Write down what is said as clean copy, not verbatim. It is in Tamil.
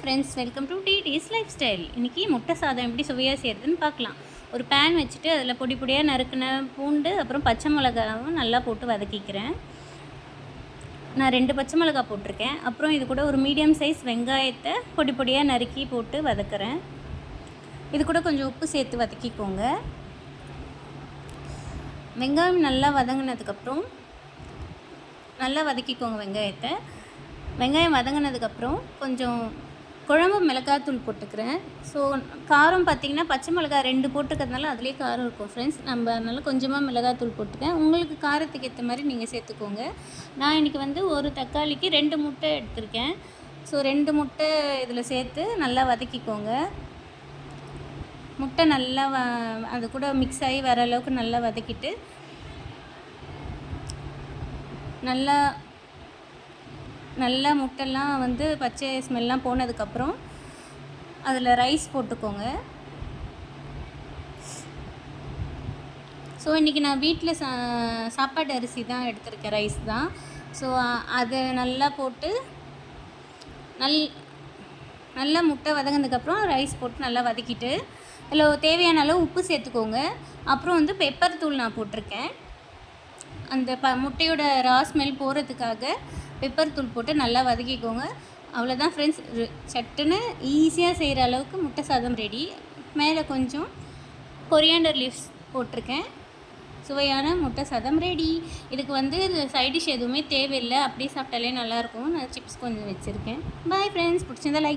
ஃப்ரெண்ட்ஸ், வெல்கம் டு டிடிஸ் லைஃப் ஸ்டைல். இன்றைக்கி முட்டை சாதம் எப்படி சுவையாக செய்கிறதுன்னு பார்க்கலாம். ஒரு பேன் வச்சுட்டு அதில் பொடி பொடியாக நறுக்கின பூண்டு அப்புறம் பச்சை மிளகாவும் நல்லா போட்டு வதக்கிக்கிறேன். நான் 2 பச்சை மிளகா போட்டிருக்கேன். அப்புறம் இது கூட ஒரு மீடியம் சைஸ் வெங்காயத்தை பொடி பொடியாக நறுக்கி போட்டு வதக்குறேன். இது கூட கொஞ்சம் உப்பு சேர்த்து வதக்கிக்கோங்க. வெங்காயம் நல்லா வதங்கினதுக்கப்புறம் நல்லா வதக்கிக்கோங்க வெங்காயத்தை. வெங்காயம் வதங்கினதுக்கப்புறம் கொஞ்சம் குழம்பு மிளகாத்தூள் போட்டுக்கிறேன். ஸோ காரம் பார்த்திங்கன்னா பச்சை மிளகா 2 போட்டுக்கிறதுனால அதுலேயே காரம் இருக்கும் ஃப்ரெண்ட்ஸ். நம்ம அதனால் கொஞ்சமாக மிளகாத்தூள் போட்டுக்கேன். உங்களுக்கு காரத்துக்கு ஏற்ற மாதிரி நீங்கள் சேர்த்துக்கோங்க. நான் இன்றைக்கி ஒரு தக்காளிக்கு 2 முட்டை எடுத்திருக்கேன். ஸோ 2 முட்டை இதில் சேர்த்து நல்லா வதக்கிக்கோங்க. முட்டை நல்லா அது கூட மிக்ஸ் ஆகி வர அளவுக்கு நல்லா வதக்கிட்டு நல்லா முட்டைலாம் பச்சை ஸ்மெல்லாம் போனதுக்கப்புறம் அதில் ரைஸ் போட்டுக்கோங்க. ஸோ இன்றைக்கி நான் வீட்டில் சாப்பாடு அரிசி தான் எடுத்திருக்கேன், ரைஸ் தான். ஸோ அதை நல்லா போட்டு நல்லா முட்டை வதங்கினதுக்கப்புறம் ரைஸ் போட்டு நல்லா வதக்கிட்டு அதில் தேவையான அளவு உப்பு சேர்த்துக்கோங்க. அப்புறம் பெப்பர் தூள் நான் போட்டிருக்கேன். அந்த முட்டையோட ரா ஸ்மெல் போகிறதுக்காக பெப்பர் தூள் போட்டு நல்லா வதக்கிக்கோங்க. அவ்வளோதான் ஃப்ரெண்ட்ஸ், சட்டுன்னு ஈஸியாக செய்கிற அளவுக்கு முட்டை சாதம் ரெடி. மேலே கொஞ்சம் கொரியாண்டர் லீவ்ஸ் போட்டிருக்கேன். சுவையான முட்டை சாதம் ரெடி. இதுக்கு சைட் டிஷ் எதுவுமே தேவையில்லை, அப்படியே சாப்பிட்டாலே நல்லாயிருக்கும். நான் சிப்ஸ் கொஞ்சம் வச்சுருக்கேன். பாய் ஃப்ரெண்ட்ஸ், பிடிச்சிருந்தா லைக்